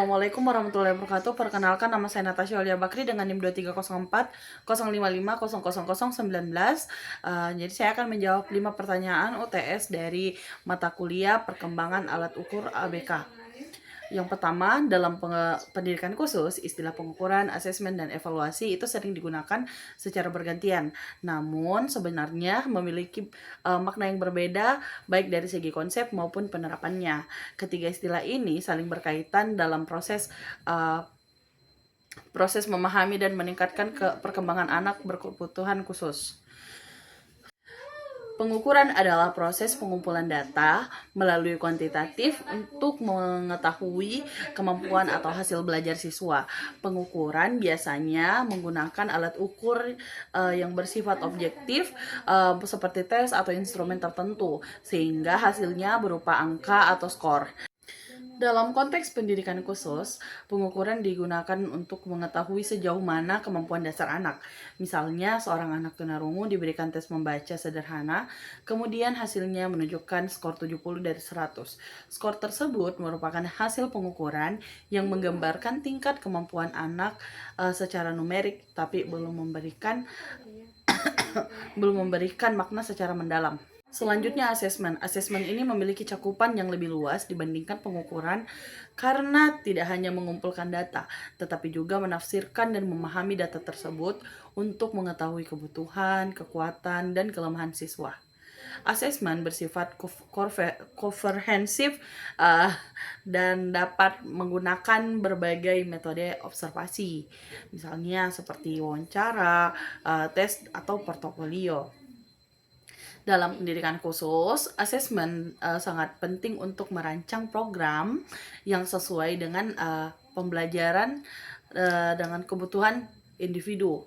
Assalamualaikum warahmatullahi wabarakatuh. Perkenalkan, nama saya Natasha Aulia Bakri dengan NIM 2304 055 00019. Jadi saya akan menjawab 5 pertanyaan UTS dari mata kuliah perkembangan alat ukur ABK. Yang pertama, dalam pendidikan khusus, istilah pengukuran, asesmen, dan evaluasi itu sering digunakan secara bergantian. Namun, sebenarnya memiliki makna yang berbeda, baik dari segi konsep maupun penerapannya. Ketiga istilah ini saling berkaitan dalam proses memahami dan meningkatkan perkembangan anak berkebutuhan khusus. Pengukuran adalah proses pengumpulan data melalui kuantitatif untuk mengetahui kemampuan atau hasil belajar siswa. Pengukuran biasanya menggunakan alat ukur yang bersifat objektif seperti tes atau instrumen tertentu, sehingga hasilnya berupa angka atau skor. Dalam konteks pendidikan khusus, pengukuran digunakan untuk mengetahui sejauh mana kemampuan dasar anak. Misalnya, seorang anak tunarungu diberikan tes membaca sederhana, kemudian hasilnya menunjukkan skor 70 dari 100. Skor tersebut merupakan hasil pengukuran yang menggambarkan tingkat kemampuan anak secara numerik, tapi belum memberikan makna secara mendalam. Selanjutnya, asesmen. Asesmen ini memiliki cakupan yang lebih luas dibandingkan pengukuran karena tidak hanya mengumpulkan data, tetapi juga menafsirkan dan memahami data tersebut untuk mengetahui kebutuhan, kekuatan, dan kelemahan siswa. Asesmen bersifat komprehensif dan dapat menggunakan berbagai metode observasi, misalnya seperti wawancara, tes, atau portofolio. Dalam pendidikan khusus, asesmen sangat penting untuk merancang program yang sesuai dengan pembelajaran dengan kebutuhan individu.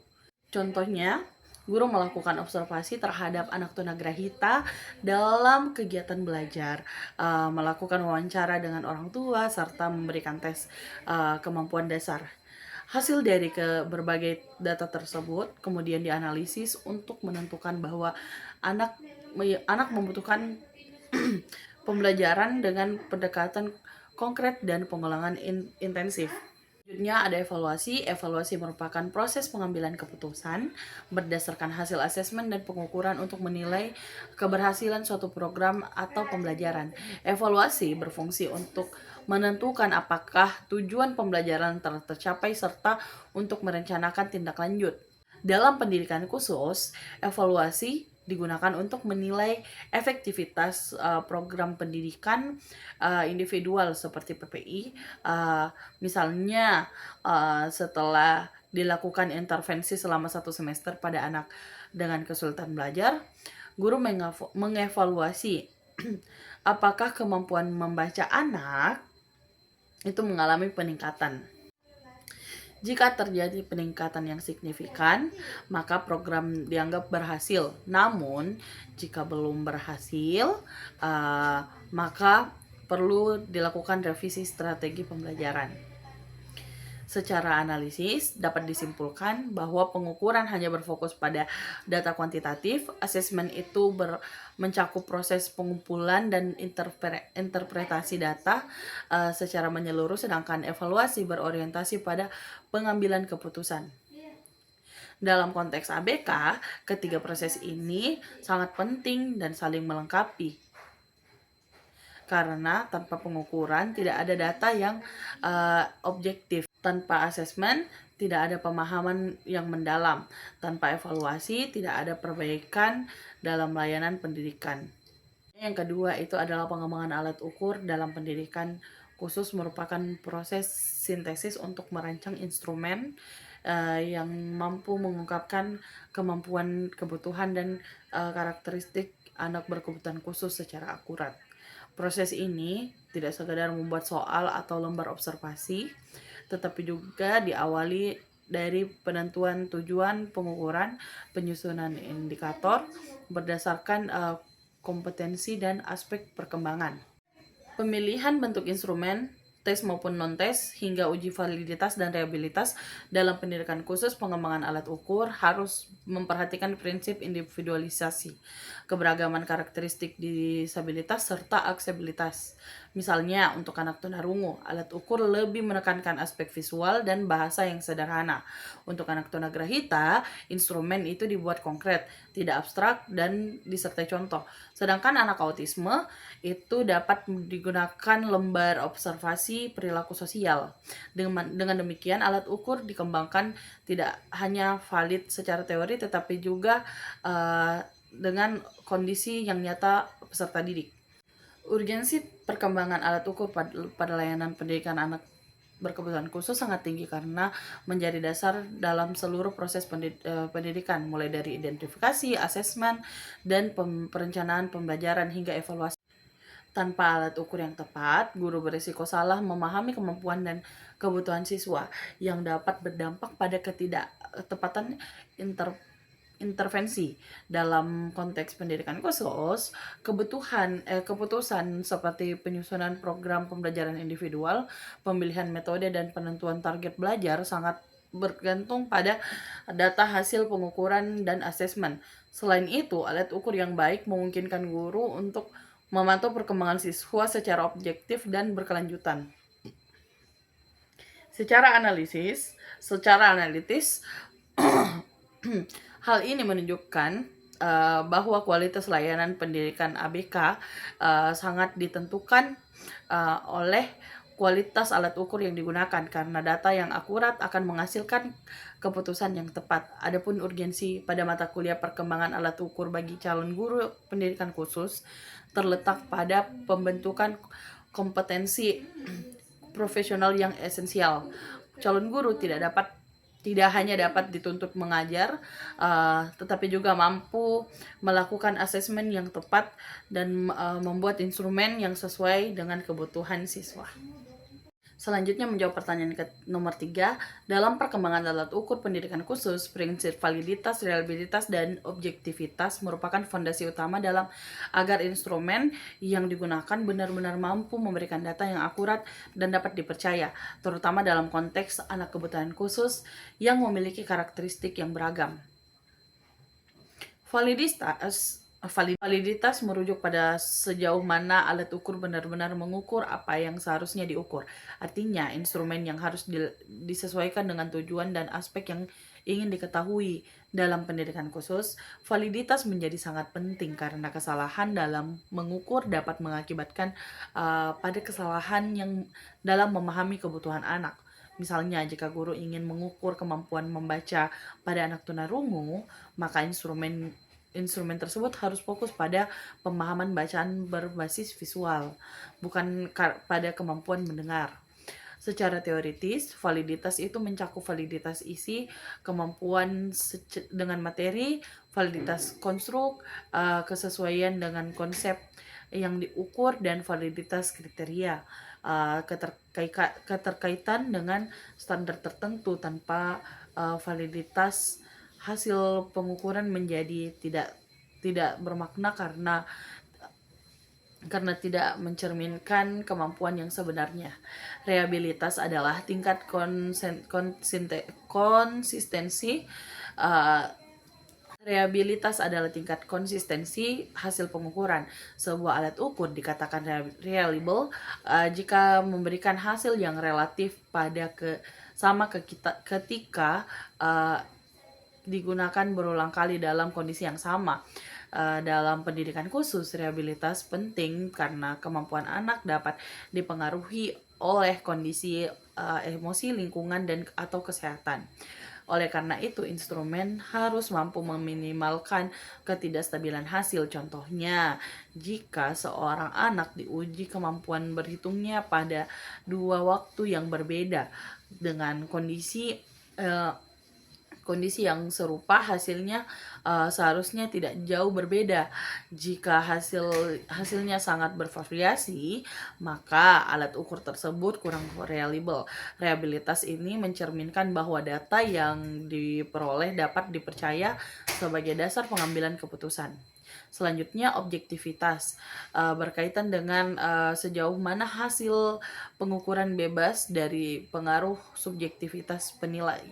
Contohnya, guru melakukan observasi terhadap anak tunagrahita dalam kegiatan belajar, melakukan wawancara dengan orang tua, serta memberikan tes kemampuan dasar. Hasil dari berbagai data tersebut kemudian dianalisis untuk menentukan bahwa anak membutuhkan pembelajaran dengan pendekatan konkret dan pengulangan intensif. Selanjutnya ada evaluasi. Evaluasi merupakan proses pengambilan keputusan berdasarkan hasil asesmen dan pengukuran untuk menilai keberhasilan suatu program atau pembelajaran. Evaluasi berfungsi untuk menentukan apakah tujuan pembelajaran telah tercapai serta untuk merencanakan tindak lanjut. Dalam pendidikan khusus, evaluasi digunakan untuk menilai efektivitas program pendidikan individual seperti PPI. Misalnya setelah dilakukan intervensi selama 1 semester pada anak dengan kesulitan belajar, guru mengevaluasi apakah kemampuan membaca anak itu mengalami peningkatan. Jika terjadi peningkatan yang signifikan, maka program dianggap berhasil. Namun, jika belum berhasil, maka perlu dilakukan revisi strategi pembelajaran. Secara analisis, dapat disimpulkan bahwa pengukuran hanya berfokus pada data kuantitatif, asesmen itu mencakup proses pengumpulan dan interpretasi data secara menyeluruh, sedangkan evaluasi berorientasi pada pengambilan keputusan. Dalam konteks ABK, ketiga proses ini sangat penting dan saling melengkapi. Karena tanpa pengukuran tidak ada data yang objektif. Tanpa asesmen tidak ada pemahaman yang mendalam. Tanpa evaluasi tidak ada perbaikan dalam layanan pendidikan. Yang kedua itu adalah pengembangan alat ukur dalam pendidikan khusus merupakan proses sintesis untuk merancang instrumen yang mampu mengungkapkan kemampuan, kebutuhan, dan karakteristik anak berkebutuhan khusus secara akurat. Proses ini tidak sekedar membuat soal atau lembar observasi, tetapi juga diawali dari penentuan tujuan pengukuran, penyusunan indikator berdasarkan kompetensi dan aspek perkembangan. Pemilihan bentuk instrumen tes maupun non-tes, hingga uji validitas dan reliabilitas. Dalam pendidikan khusus, pengembangan alat ukur harus memperhatikan prinsip individualisasi, keberagaman karakteristik disabilitas, serta aksesibilitas. Misalnya, untuk anak tunarungu, alat ukur lebih menekankan aspek visual dan bahasa yang sederhana. Untuk anak tunagrahita, instrumen itu dibuat konkret, tidak abstrak, dan disertai contoh. Sedangkan anak autisme itu dapat digunakan lembar observasi perilaku sosial. Dengan demikian, alat ukur dikembangkan tidak hanya valid secara teori, tetapi juga dengan kondisi yang nyata peserta didik. Urgensi perkembangan alat ukur pada layanan pendidikan anak berkebutuhan khusus sangat tinggi karena menjadi dasar dalam seluruh proses pendidikan, mulai dari identifikasi, asesmen, dan perencanaan pembelajaran hingga evaluasi. Tanpa alat ukur yang tepat, guru berisiko salah memahami kemampuan dan kebutuhan siswa, yang dapat berdampak pada ketidaktepatan intervensi. Dalam konteks pendidikan khusus, keputusan seperti penyusunan program pembelajaran individual, pemilihan metode, dan penentuan target belajar sangat bergantung pada data hasil pengukuran dan asesmen. Selain itu, alat ukur yang baik memungkinkan guru untuk memantau perkembangan siswa secara objektif dan berkelanjutan. Secara analitis, hal ini menunjukkan bahwa kualitas layanan pendidikan ABK sangat ditentukan oleh kualitas alat ukur yang digunakan, karena data yang akurat akan menghasilkan keputusan yang tepat. Adapun urgensi pada mata kuliah perkembangan alat ukur bagi calon guru pendidikan khusus terletak pada pembentukan kompetensi profesional yang esensial. Calon guru tidak hanya dapat dituntut mengajar, tetapi juga mampu melakukan asesmen yang tepat dan membuat instrumen yang sesuai dengan kebutuhan siswa. Selanjutnya, menjawab pertanyaan nomor 3, dalam perkembangan alat ukur pendidikan khusus, prinsip validitas, reliabilitas, dan objektivitas merupakan fondasi utama dalam agar instrumen yang digunakan benar-benar mampu memberikan data yang akurat dan dapat dipercaya, terutama dalam konteks anak kebutuhan khusus yang memiliki karakteristik yang beragam. Validitas merujuk pada sejauh mana alat ukur benar-benar mengukur apa yang seharusnya diukur. Artinya, instrumen yang harus disesuaikan dengan tujuan dan aspek yang ingin diketahui. Dalam pendidikan khusus, validitas menjadi sangat penting karena kesalahan dalam mengukur dapat mengakibatkan pada kesalahan yang dalam memahami kebutuhan anak. Misalnya, jika guru ingin mengukur kemampuan membaca pada anak tunarungu, maka instrumen tersebut harus fokus pada pemahaman bacaan berbasis visual, bukan pada kemampuan mendengar. Secara teoritis, validitas itu mencakup validitas isi, kemampuan dengan materi, validitas konstruk, kesesuaian dengan konsep yang diukur, dan validitas kriteria, keterkaitan dengan standar tertentu. Tanpa validitas, hasil pengukuran menjadi tidak bermakna karena tidak mencerminkan kemampuan yang sebenarnya. Reliabilitas adalah tingkat konsistensi hasil pengukuran. Sebuah alat ukur dikatakan reliable jika memberikan hasil yang relatif ketika digunakan berulang kali dalam kondisi yang sama. Dalam pendidikan khusus, reliabilitas penting karena kemampuan anak dapat dipengaruhi oleh kondisi emosi, lingkungan, dan atau kesehatan. Oleh karena itu, instrumen harus mampu meminimalkan ketidakstabilan hasil. Contohnya, jika seorang anak diuji kemampuan berhitungnya pada 2 waktu yang berbeda dengan kondisi yang serupa, hasilnya seharusnya tidak jauh berbeda. Jika hasilnya sangat bervariasi, maka alat ukur tersebut kurang reliable. Reliabilitas ini mencerminkan bahwa data yang diperoleh dapat dipercaya sebagai dasar pengambilan keputusan. Selanjutnya objektivitas, berkaitan dengan sejauh mana hasil pengukuran bebas dari pengaruh subjektivitas penilai.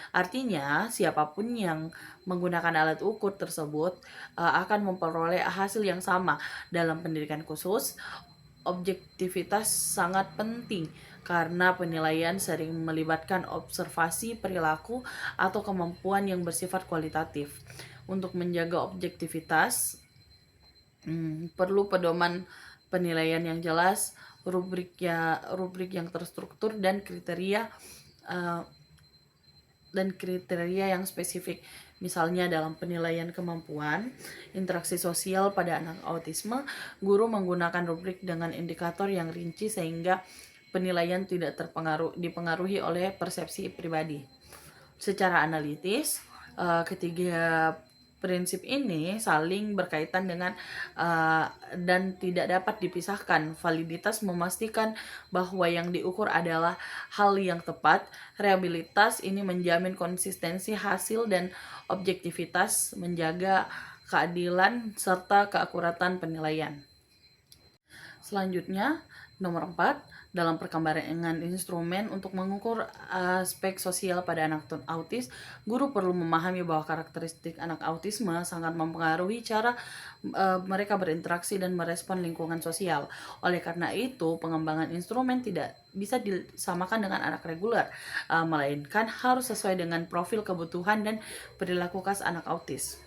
Artinya, siapapun yang menggunakan alat ukur tersebut akan memperoleh hasil yang sama. Dalam pendidikan khusus, objektivitas sangat penting karena penilaian sering melibatkan observasi perilaku atau kemampuan yang bersifat kualitatif. Untuk menjaga objektivitas, perlu pedoman penilaian yang jelas, rubrik yang terstruktur uh, dan kriteria yang spesifik. Misalnya dalam penilaian kemampuan interaksi sosial pada anak autisme, guru menggunakan rubrik dengan indikator yang rinci sehingga penilaian tidak dipengaruhi oleh persepsi pribadi. Secara analitis, ketiga prinsip ini saling berkaitan dengan dan tidak dapat dipisahkan. Validitas memastikan bahwa yang diukur adalah hal yang tepat. Reliabilitas ini menjamin konsistensi hasil dan objektivitas menjaga keadilan serta keakuratan penilaian. Selanjutnya, nomor 4, dalam perkembangan instrumen untuk mengukur aspek sosial pada anak autis, guru perlu memahami bahwa karakteristik anak autisme sangat mempengaruhi cara mereka berinteraksi dan merespon lingkungan sosial. Oleh karena itu, pengembangan instrumen tidak bisa disamakan dengan anak reguler, melainkan harus sesuai dengan profil kebutuhan dan perilaku khas anak autis.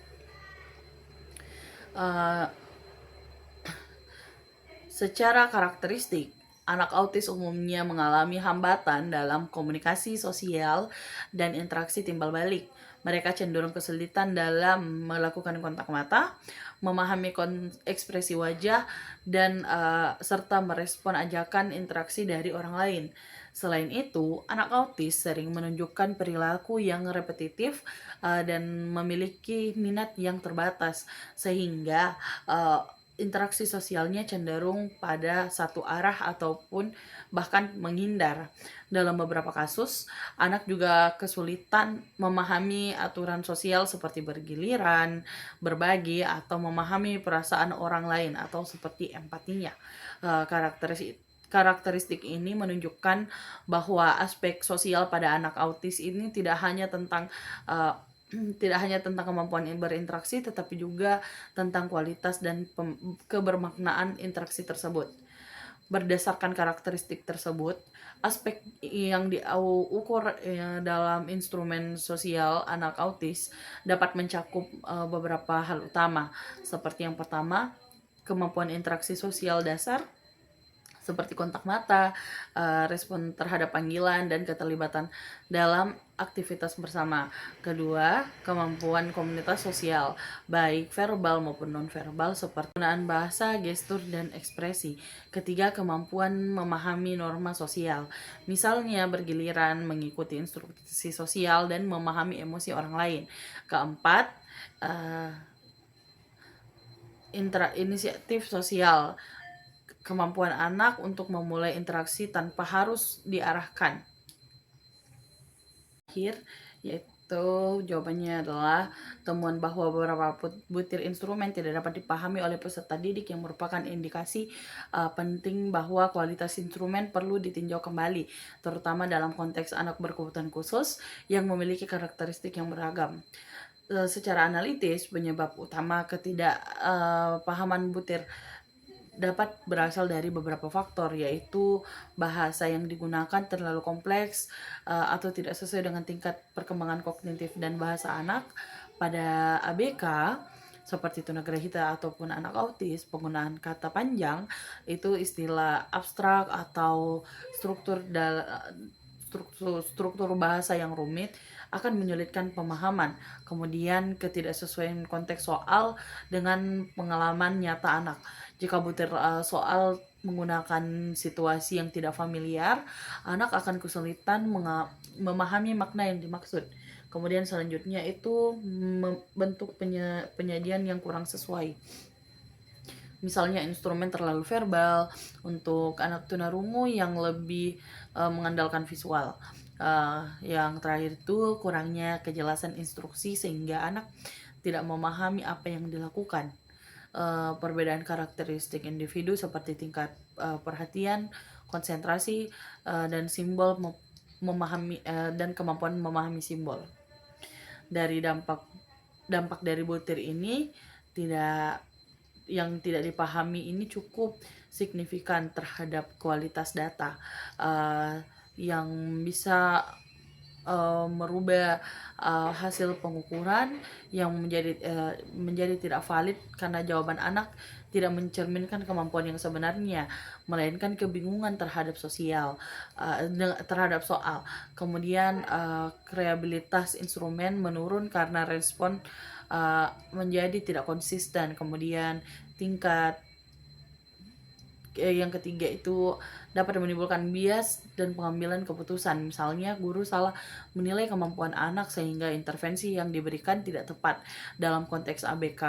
Secara karakteristik, anak autis umumnya mengalami hambatan dalam komunikasi sosial dan interaksi timbal balik. Mereka cenderung kesulitan dalam melakukan kontak mata, memahami ekspresi wajah, dan serta merespon ajakan interaksi dari orang lain. Selain itu, anak autis sering menunjukkan perilaku yang repetitif dan memiliki minat yang terbatas, sehingga interaksi sosialnya cenderung pada satu arah ataupun bahkan menghindar. Dalam beberapa kasus, anak juga kesulitan memahami aturan sosial seperti bergiliran, berbagi, atau memahami perasaan orang lain atau seperti empatinya. Karakteristik ini menunjukkan bahwa aspek sosial pada anak autis ini tidak hanya tentang kemampuan berinteraksi, tetapi juga tentang kualitas dan kebermaknaan interaksi tersebut. Berdasarkan karakteristik tersebut, aspek yang diukur dalam instrumen sosial anak autis dapat mencakup beberapa hal utama, seperti yang pertama, kemampuan interaksi sosial dasar, seperti kontak mata, respon terhadap panggilan, dan keterlibatan dalam aktivitas bersama. Kedua, kemampuan komunitas sosial, baik verbal maupun non-verbal, seperti penggunaan bahasa, gestur, dan ekspresi. Ketiga, kemampuan memahami norma sosial, misalnya bergiliran, mengikuti instruksi sosial, dan memahami emosi orang lain. Keempat, inisiatif sosial, kemampuan anak untuk memulai interaksi tanpa harus diarahkan. Akhir, yaitu jawabannya adalah temuan bahwa beberapa butir instrumen tidak dapat dipahami oleh peserta didik yang merupakan indikasi penting bahwa kualitas instrumen perlu ditinjau kembali, terutama dalam konteks anak berkebutuhan khusus yang memiliki karakteristik yang beragam. Secara analitis, penyebab utama ketidakpahaman butir dapat berasal dari beberapa faktor, yaitu bahasa yang digunakan terlalu kompleks atau tidak sesuai dengan tingkat perkembangan kognitif dan bahasa anak. Pada ABK seperti tunagrahita ataupun anak autis, penggunaan kata panjang itu istilah abstrak atau struktur bahasa yang rumit akan menyulitkan pemahaman. Kemudian ketidaksesuaian konteks soal dengan pengalaman nyata anak. Jika butir soal menggunakan situasi yang tidak familiar, anak akan kesulitan memahami makna yang dimaksud. Kemudian selanjutnya itu bentuk penyajian yang kurang sesuai. Misalnya instrumen terlalu verbal untuk anak tunarungu yang lebih mengandalkan visual. Yang terakhir itu kurangnya kejelasan instruksi sehingga anak tidak memahami apa yang dilakukan. perbedaan karakteristik individu seperti tingkat perhatian, konsentrasi, dan simbol memahami dan kemampuan memahami simbol. Dari dampak dari butir ini tidak yang tidak dipahami ini cukup signifikan terhadap kualitas data, yang bisa merubah hasil pengukuran yang menjadi tidak valid karena jawaban anak tidak mencerminkan kemampuan yang sebenarnya, melainkan kebingungan terhadap terhadap soal. Kemudian reliabilitas instrumen menurun karena respon menjadi tidak konsisten. Kemudian tingkat yang ketiga itu dapat menimbulkan bias dan pengambilan keputusan. Misalnya guru salah menilai kemampuan anak sehingga intervensi yang diberikan tidak tepat. Dalam konteks ABK,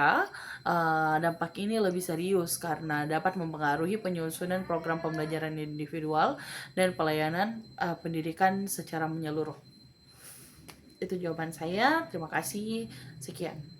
dampak ini lebih serius karena dapat mempengaruhi penyusunan program pembelajaran individual dan pelayanan pendidikan secara menyeluruh. Itu jawaban saya. Terima kasih. Sekian.